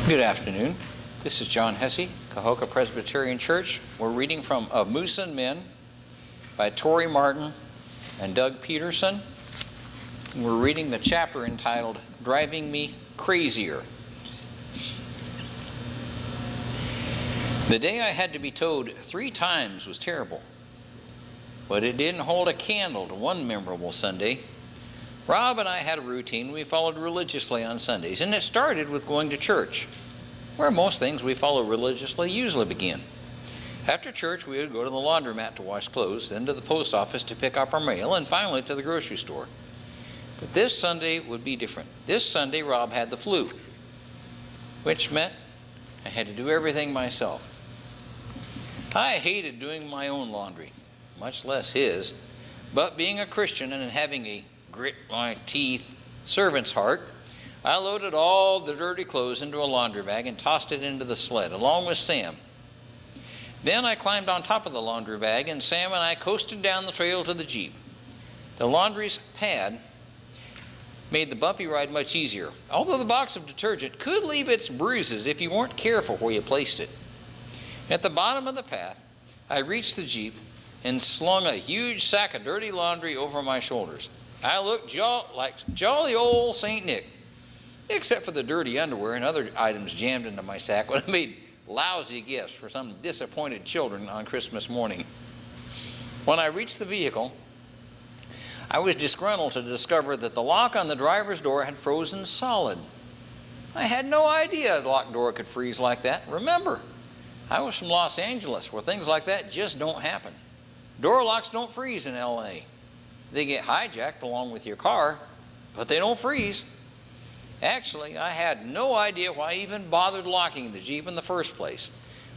Good afternoon. This is John Hesse, Cahokia Presbyterian Church. We're reading from Of Moose and Men by Tori Martin and Doug Peterson. And we're reading the chapter entitled Driving Me Crazier. The day I had to be towed 3 times was terrible, but it didn't hold a candle to one memorable Sunday. Rob and I had a routine we followed religiously on Sundays, and it started with going to church, where most things we follow religiously usually begin. After church, we would go to the laundromat to wash clothes, then to the post office to pick up our mail, and finally to the grocery store. But this Sunday would be different. This Sunday, Rob had the flu, which meant I had to do everything myself. I hated doing my own laundry, much less his, but being a Christian and having a grit my teeth servant's heart, I loaded all the dirty clothes into a laundry bag and tossed it into the sled, along with Sam. Then I climbed on top of the laundry bag, and Sam and I coasted down the trail to the Jeep. The laundry's pad made the bumpy ride much easier, although the box of detergent could leave its bruises if you weren't careful where you placed it. At the bottom of the path, I reached the Jeep and slung a huge sack of dirty laundry over my shoulders. I looked like jolly old St. Nick, except for the dirty underwear and other items jammed into my sack when I made lousy gifts for some disappointed children on Christmas morning. When I reached the vehicle, I was disgruntled to discover that the lock on the driver's door had frozen solid. I had no idea a locked door could freeze like that. Remember, I was from Los Angeles, where things like that just don't happen. Door locks don't freeze in LA. They get hijacked along with your car, but they don't freeze. Actually, I had no idea why I even bothered locking the Jeep in the first place.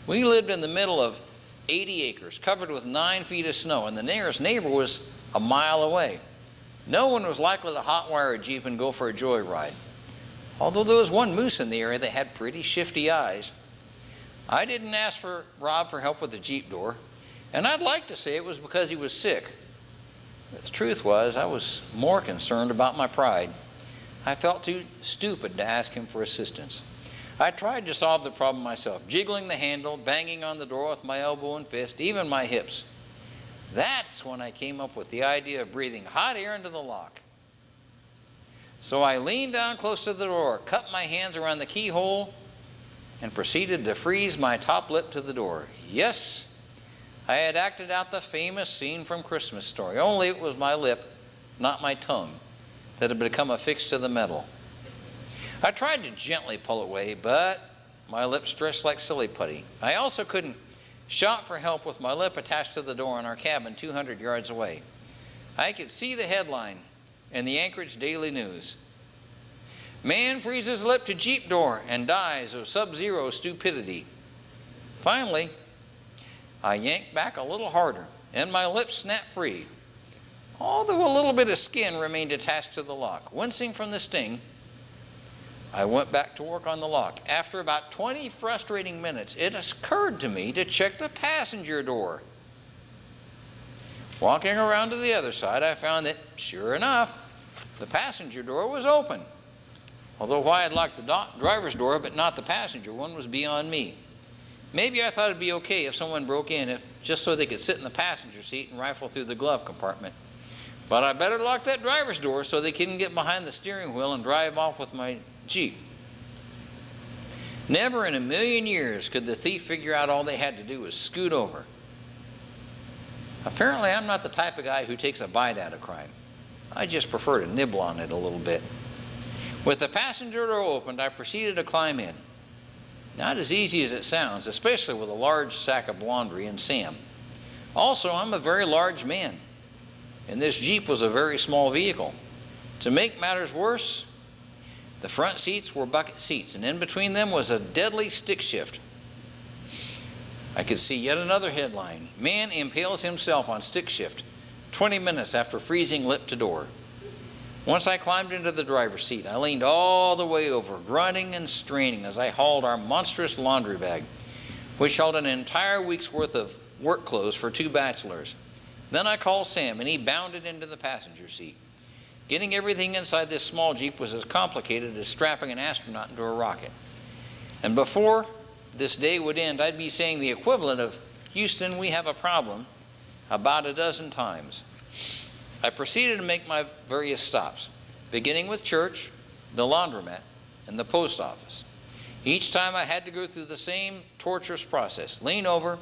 We lived in the middle of 80 acres, covered with 9 feet of snow, and the nearest neighbor was a mile away. No one was likely to hotwire a Jeep and go for a joyride, although there was one moose in the area that had pretty shifty eyes. I didn't ask Rob for help with the Jeep door, and I'd like to say it was because he was sick. But the truth was, I was more concerned about my pride. I felt too stupid to ask him for assistance. I tried to solve the problem myself, jiggling the handle, banging on the door with my elbow and fist, even my hips. That's when I came up with the idea of breathing hot air into the lock. So I leaned down close to the door, cupped my hands around the keyhole, and proceeded to freeze my top lip to the door. Yes, I had acted out the famous scene from Christmas Story, only it was my lip, not my tongue, that had become affixed to the metal. I tried to gently pull away, but my lip stretched like silly putty. I also couldn't shout for help with my lip attached to the door in our cabin 200 yards away. I could see the headline in the Anchorage Daily News. Man freezes lip to Jeep door and dies of sub-zero stupidity. Finally, I yanked back a little harder, and my lips snapped free, although a little bit of skin remained attached to the lock. Wincing from the sting, I went back to work on the lock. After about 20 frustrating minutes, it occurred to me to check the passenger door. Walking around to the other side, I found that, sure enough, the passenger door was open. Although why I'd locked the driver's door but not the passenger one was beyond me. Maybe I thought it'd be okay if someone broke in just so they could sit in the passenger seat and rifle through the glove compartment. But I better lock that driver's door so they couldn't get behind the steering wheel and drive off with my Jeep. Never in a million years could the thief figure out all they had to do was scoot over. Apparently, I'm not the type of guy who takes a bite out of crime. I just prefer to nibble on it a little bit. With the passenger door opened, I proceeded to climb in. Not as easy as it sounds, especially with a large sack of laundry and Sam. Also, I'm a very large man, and this Jeep was a very small vehicle. To make matters worse, the front seats were bucket seats, and in between them was a deadly stick shift. I could see yet another headline: Man impales himself on stick shift, 20 minutes after freezing lip to door. Once I climbed into the driver's seat, I leaned all the way over, grunting and straining as I hauled our monstrous laundry bag, which held an entire week's worth of work clothes for 2 bachelors. Then I called Sam, and he bounded into the passenger seat. Getting everything inside this small Jeep was as complicated as strapping an astronaut into a rocket. And before this day would end, I'd be saying the equivalent of, "Houston, we have a problem," about a dozen times. I proceeded to make my various stops, beginning with church, the laundromat, and the post office. Each time I had to go through the same torturous process: lean over,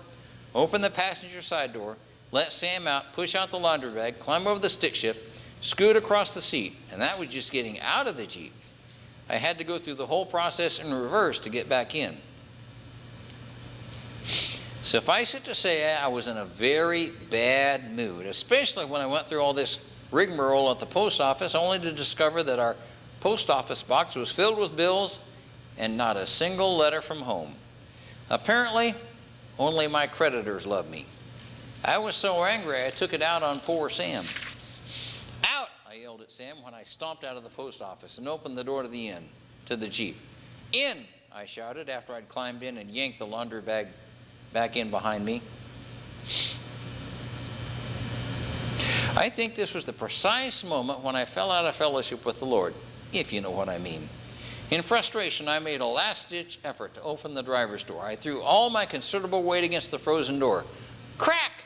open the passenger side door, let Sam out, push out the laundry bag, climb over the stick shift, scoot across the seat, and that was just getting out of the Jeep. I had to go through the whole process in reverse to get back in. Suffice it to say, I was in a very bad mood, especially when I went through all this rigmarole at the post office, only to discover that our post office box was filled with bills and not a single letter from home. Apparently, only my creditors loved me. I was so angry I took it out on poor Sam. "Out!" I yelled at Sam when I stomped out of the post office and opened the door to the Jeep. "In!" I shouted after I'd climbed in and yanked the laundry bag back in behind me. I think this was the precise moment when I fell out of fellowship with the Lord, if you know what I mean. In frustration, I made a last-ditch effort to open the driver's door. I threw all my considerable weight against the frozen door. Crack!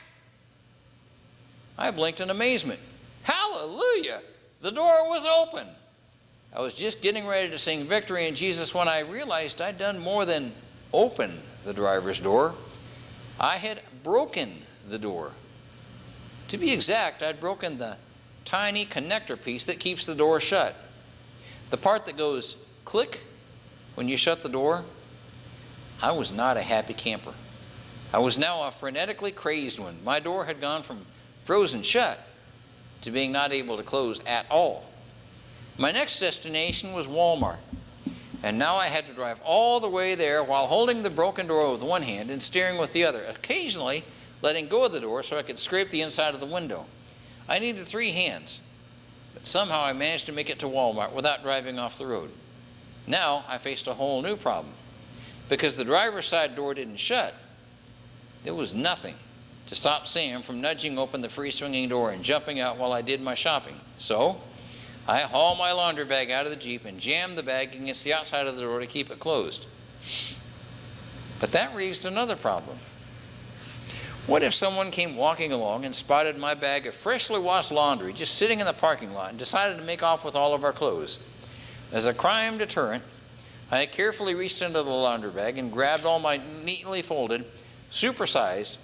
I blinked in amazement. Hallelujah! The door was open. I was just getting ready to sing Victory in Jesus when I realized I'd done more than open the driver's door. I had broken the door. To be exact, I'd broken the tiny connector piece that keeps the door shut. The part that goes click when you shut the door. I was not a happy camper. I was now a frenetically crazed one. My door had gone from frozen shut to being not able to close at all. My next destination was Walmart, and now I had to drive all the way there while holding the broken door with one hand and steering with the other, occasionally letting go of the door so I could scrape the inside of the window. I needed 3 hands, but somehow I managed to make it to Walmart without driving off the road. Now I faced a whole new problem. Because the driver's side door didn't shut, there was nothing to stop Sam from nudging open the free-swinging door and jumping out while I did my shopping. So I hauled my laundry bag out of the Jeep and jammed the bag against the outside of the door to keep it closed. But that raised another problem. What if someone came walking along and spotted my bag of freshly washed laundry just sitting in the parking lot and decided to make off with all of our clothes? As a crime deterrent, I carefully reached into the laundry bag and grabbed all my neatly folded, supersized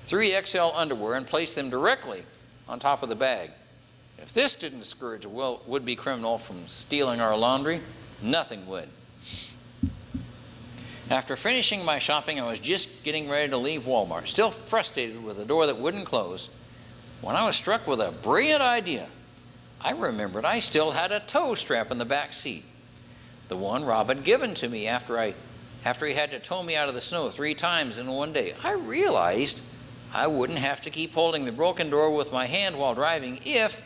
3XL underwear and placed them directly on top of the bag. If this didn't discourage a would-be criminal from stealing our laundry, nothing would. After finishing my shopping, I was just getting ready to leave Walmart, still frustrated with a door that wouldn't close, when I was struck with a brilliant idea. I remembered I still had a tow strap in the back seat, the one Rob had given to me after he had to tow me out of the snow 3 times in one day. I realized I wouldn't have to keep holding the broken door with my hand while driving if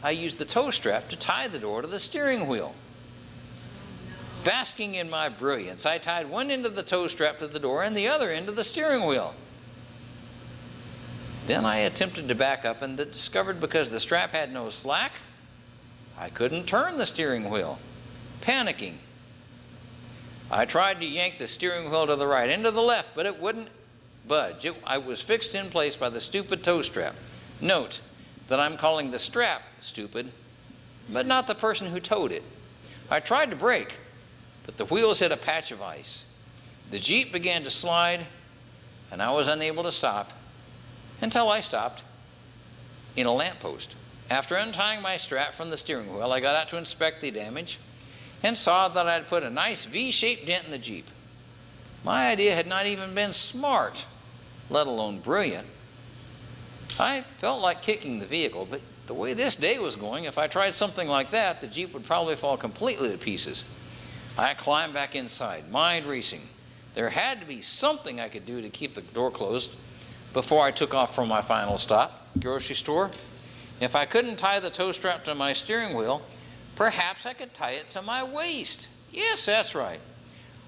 I used the tow strap to tie the door to the steering wheel. Basking in my brilliance, I tied one end of the tow strap to the door and the other end to the steering wheel. Then I attempted to back up and discovered because the strap had no slack, I couldn't turn the steering wheel. Panicking, I tried to yank the steering wheel to the right and to the left, but it wouldn't budge. I was fixed in place by the stupid tow strap. Note that I'm calling the strap stupid, but not the person who towed it. I tried to brake, but the wheels hit a patch of ice. The Jeep began to slide, and I was unable to stop until I stopped in a lamppost. After untying my strap from the steering wheel, I got out to inspect the damage and saw that I'd put a nice V-shaped dent in the Jeep. My idea had not even been smart, let alone brilliant. I felt like kicking the vehicle, but the way this day was going, if I tried something like that, the Jeep would probably fall completely to pieces. I climbed back inside, mind racing. There had to be something I could do to keep the door closed before I took off from my final stop, grocery store. If I couldn't tie the tow strap to my steering wheel, perhaps I could tie it to my waist. Yes, that's right.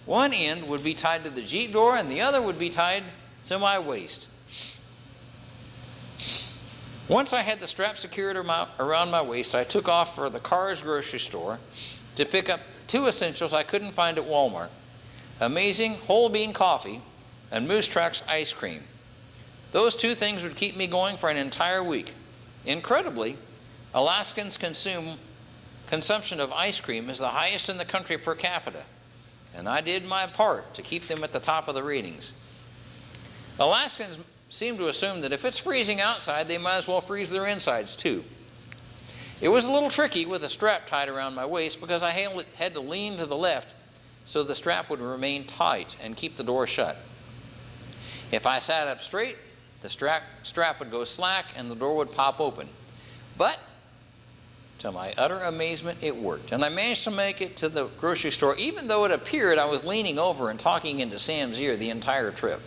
One end would be tied to the Jeep door and the other would be tied to my waist. Once I had the strap secured around my waist, I took off for the Carr's grocery store to pick up 2 essentials I couldn't find at Walmart: amazing whole bean coffee, and Moose Tracks ice cream. Those two things would keep me going for an entire week. Incredibly, Alaskans' consumption of ice cream is the highest in the country per capita, and I did my part to keep them at the top of the ratings. Alaskans seem to assume that if it's freezing outside, they might as well freeze their insides too. It was a little tricky with a strap tied around my waist because I had to lean to the left so the strap would remain tight and keep the door shut. If I sat up straight, the strap would go slack and the door would pop open. But to my utter amazement, it worked, and I managed to make it to the grocery store even though it appeared I was leaning over and talking into Sam's ear the entire trip.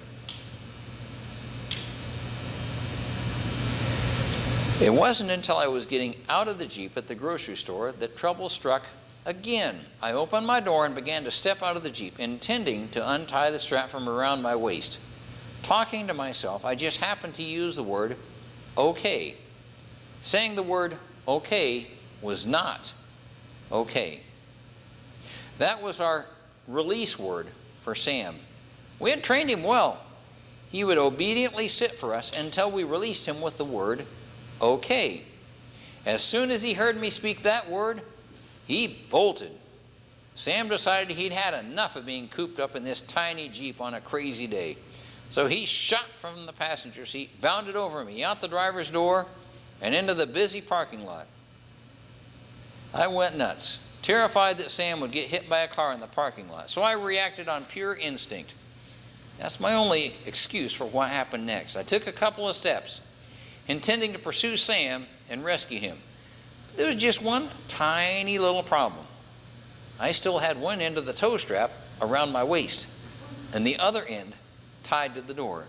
It wasn't until I was getting out of the Jeep at the grocery store that trouble struck again. I opened my door and began to step out of the Jeep, intending to untie the strap from around my waist. Talking to myself, I just happened to use the word okay. Saying the word okay was not okay. That was our release word for Sam. We had trained him well. He would obediently sit for us until we released him with the word okay. As soon as he heard me speak that word, he bolted. Sam decided he'd had enough of being cooped up in this tiny Jeep on a crazy day. So he shot from the passenger seat, bounded over me, out the driver's door, and into the busy parking lot. I went nuts, terrified that Sam would get hit by a car in the parking lot. So I reacted on pure instinct. That's my only excuse for what happened next. I took a couple of steps, intending to pursue Sam and rescue him. There was just one tiny little problem. I still had one end of the tow strap around my waist and the other end tied to the door.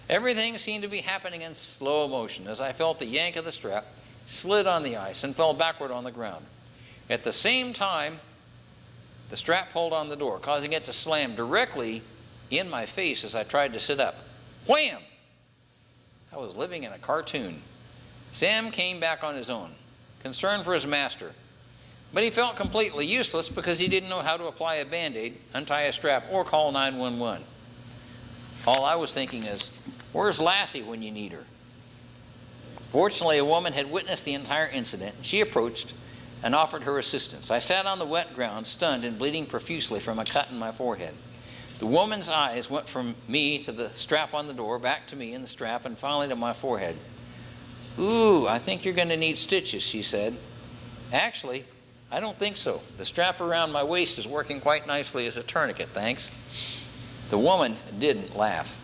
Everything seemed to be happening in slow motion as I felt the yank of the strap, slid on the ice, and fell backward on the ground. At the same time, the strap pulled on the door, causing it to slam directly in my face as I tried to sit up. Wham! I was living in a cartoon. Sam came back on his own, concerned for his master. But he felt completely useless because he didn't know how to apply a Band-Aid, untie a strap, or call 911. All I was thinking is, where's Lassie when you need her? Fortunately, a woman had witnessed the entire incident, and she approached and offered her assistance. I sat on the wet ground, stunned and bleeding profusely from a cut in my forehead. The woman's eyes went from me to the strap on the door, back to me and the strap, and finally to my forehead. Ooh, I think you're going to need stitches, she said. Actually, I don't think so. The strap around my waist is working quite nicely as a tourniquet, thanks. The woman didn't laugh.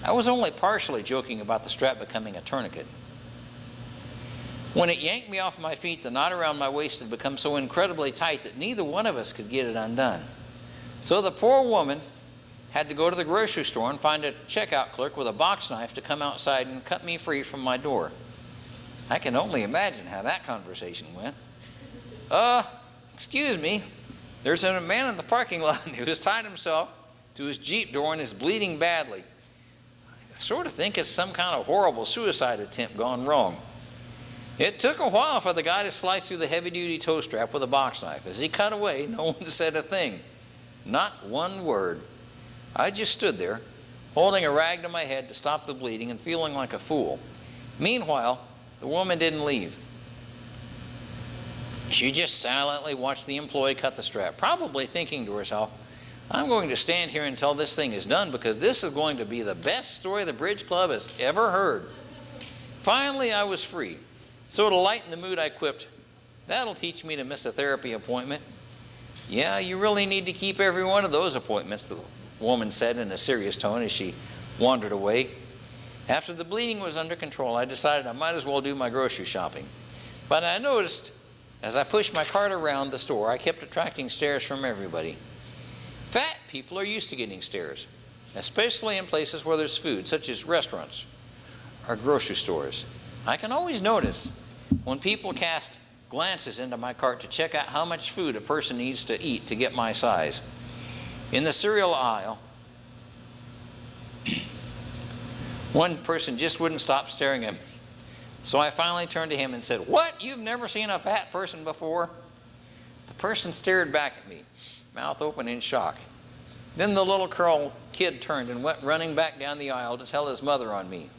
I was only partially joking about the strap becoming a tourniquet. When it yanked me off my feet, the knot around my waist had become so incredibly tight that neither one of us could get it undone. So the poor woman had to go to the grocery store and find a checkout clerk with a box knife to come outside and cut me free from my door. I can only imagine how that conversation went. Excuse me, there's a man in the parking lot who has tied himself to his Jeep door and is bleeding badly. I sort of think it's some kind of horrible suicide attempt gone wrong. It took a while for the guy to slice through the heavy-duty tow strap with a box knife. As he cut away, no one said a thing. Not one word. I just stood there, holding a rag to my head to stop the bleeding and feeling like a fool. Meanwhile, the woman didn't leave. She just silently watched the employee cut the strap, probably thinking to herself, I'm going to stand here until this thing is done because this is going to be the best story the Bridge Club has ever heard. Finally, I was free. So to lighten the mood, I quipped, that'll teach me to miss a therapy appointment. Yeah, you really need to keep every one of those appointments, the woman said in a serious tone as she wandered away. After the bleeding was under control, I decided I might as well do my grocery shopping. But I noticed as I pushed my cart around the store, I kept attracting stares from everybody. Fat people are used to getting stares, especially in places where there's food, such as restaurants or grocery stores. I can always notice when people cast glances into my cart to check out how much food a person needs to eat to get my size. In the cereal aisle, one person just wouldn't stop staring at me. So I finally turned to him and said, "What? You've never seen a fat person before?" The person stared back at me, mouth open in shock. Then the little kid turned and went running back down the aisle to tell his mother on me.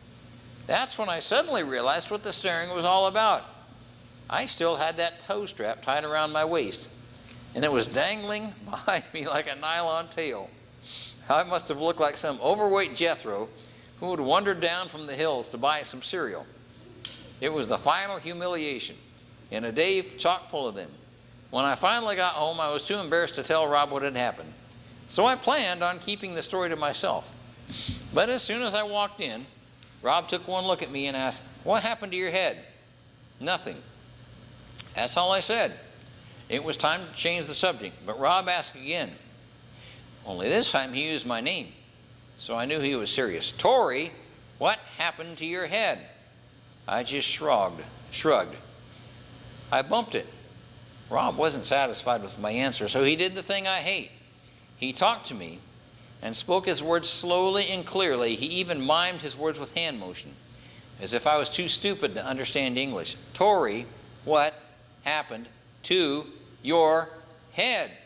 That's when I suddenly realized what the staring was all about. I still had that toe strap tied around my waist, and it was dangling behind me like a nylon tail. I must have looked like some overweight Jethro who had wandered down from the hills to buy some cereal. It was the final humiliation, and a day chock full of them. When I finally got home, I was too embarrassed to tell Rob what had happened. So I planned on keeping the story to myself. But as soon as I walked in, Rob took one look at me and asked, "What happened to your head?" "Nothing." That's all I said. It was time to change the subject, but Rob asked again. Only this time he used my name, so I knew he was serious. "Tori, what happened to your head?" I just shrugged. "I bumped it." Rob wasn't satisfied with my answer, so he did the thing I hate. He talked to me and spoke his words slowly and clearly. He even mimed his words with hand motion, as if I was too stupid to understand English. "Tori, what happened to your head?"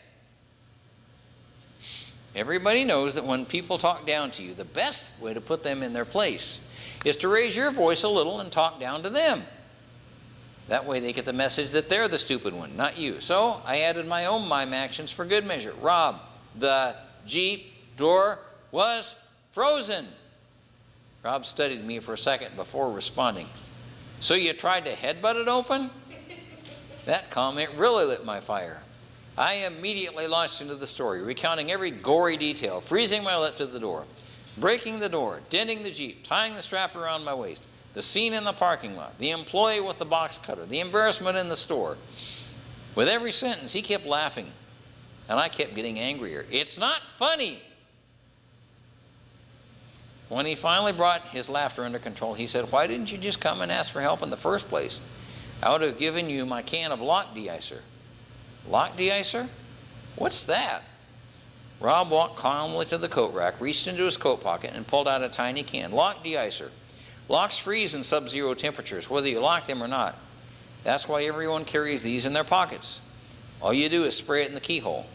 Everybody knows that when people talk down to you, the best way to put them in their place is to raise your voice a little and talk down to them. That way they get the message that they're the stupid one, not you. So I added my own mime actions for good measure. "Rob, the Jeep door was frozen." Rob studied me for a second before responding. "So you tried to headbutt it open?" That comment really lit my fire. I immediately launched into the story, recounting every gory detail, freezing my lip to the door, breaking the door, denting the Jeep, tying the strap around my waist, the scene in the parking lot, the employee with the box cutter, the embarrassment in the store. With every sentence, he kept laughing, and I kept getting angrier. "It's not funny." When he finally brought his laughter under control, he said, "Why didn't you just come and ask for help in the first place? I would have given you my can of lock de-icer." "Lock de-icer? What's that?" Rob walked calmly to the coat rack, reached into his coat pocket, and pulled out a tiny can. "Lock de-icer. Locks freeze in sub-zero temperatures, whether you lock them or not. That's why everyone carries these in their pockets. All you do is spray it in the keyhole."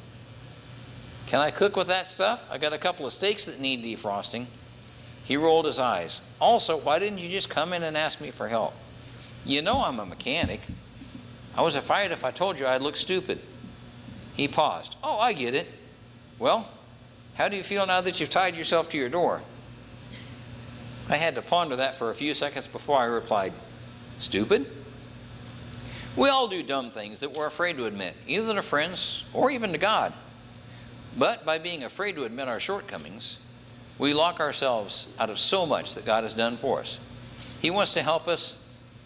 "Can I cook with that stuff? I got a couple of steaks that need defrosting." He rolled his eyes. "Also, why didn't you just come in and ask me for help? You know I'm a mechanic. I was afraid if I told you I'd look stupid." He paused. "Oh, I get it. Well, how do you feel now that you've tied yourself to your door?" I had to ponder that for a few seconds before I replied, "Stupid?" We all do dumb things that we're afraid to admit, either to friends or even to God. But by being afraid to admit our shortcomings, we lock ourselves out of so much that God has done for us. He wants to help us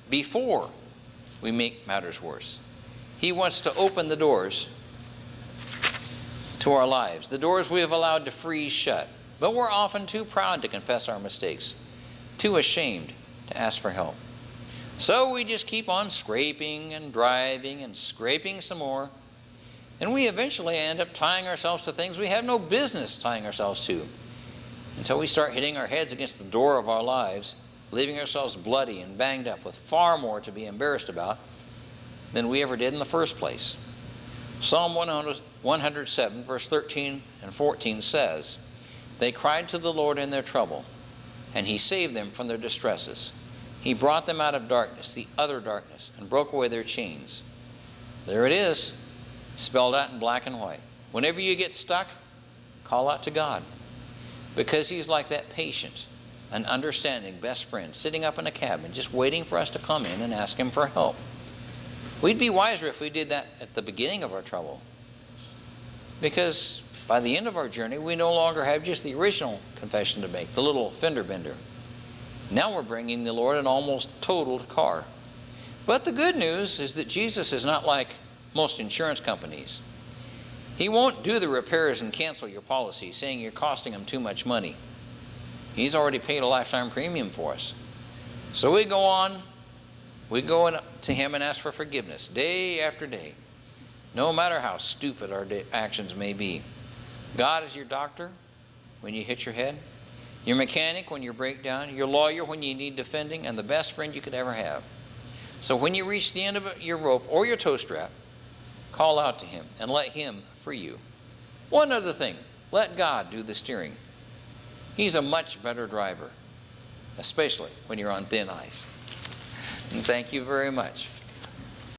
before we make matters worse. He wants to open the doors to our lives, the doors we have allowed to freeze shut. But we're often too proud to confess our mistakes, too ashamed to ask for help. So we just keep on scraping and driving and scraping some more, and we eventually end up tying ourselves to things we have no business tying ourselves to, until we start hitting our heads against the door of our lives, leaving ourselves bloody and banged up with far more to be embarrassed about than we ever did in the first place. Psalm 107, verse 13 and 14 says, "They cried to the Lord in their trouble, and He saved them from their distresses. He brought them out of darkness, the utter darkness, and broke away their chains." There it is, spelled out in black and white. Whenever you get stuck, call out to God, because He's like that patient and understanding best friend sitting up in a cabin just waiting for us to come in and ask Him for help. We'd be wiser if we did that at the beginning of our trouble, because by the end of our journey, we no longer have just the original confession to make, the little fender bender. Now we're bringing the Lord an almost totaled car. But the good news is that Jesus is not like most insurance companies. He won't do the repairs and cancel your policy, saying you're costing Him too much money. He's already paid a lifetime premium for us. So we go to Him and ask for forgiveness day after day, no matter how stupid our actions may be. God is your doctor when you hit your head, your mechanic when you break down, your lawyer when you need defending, and the best friend you could ever have. So when you reach the end of your rope or your toe strap, call out to Him and let Him free you. One other thing, Let God do the steering. He's a much better driver, especially when you're on thin ice. And thank you very much.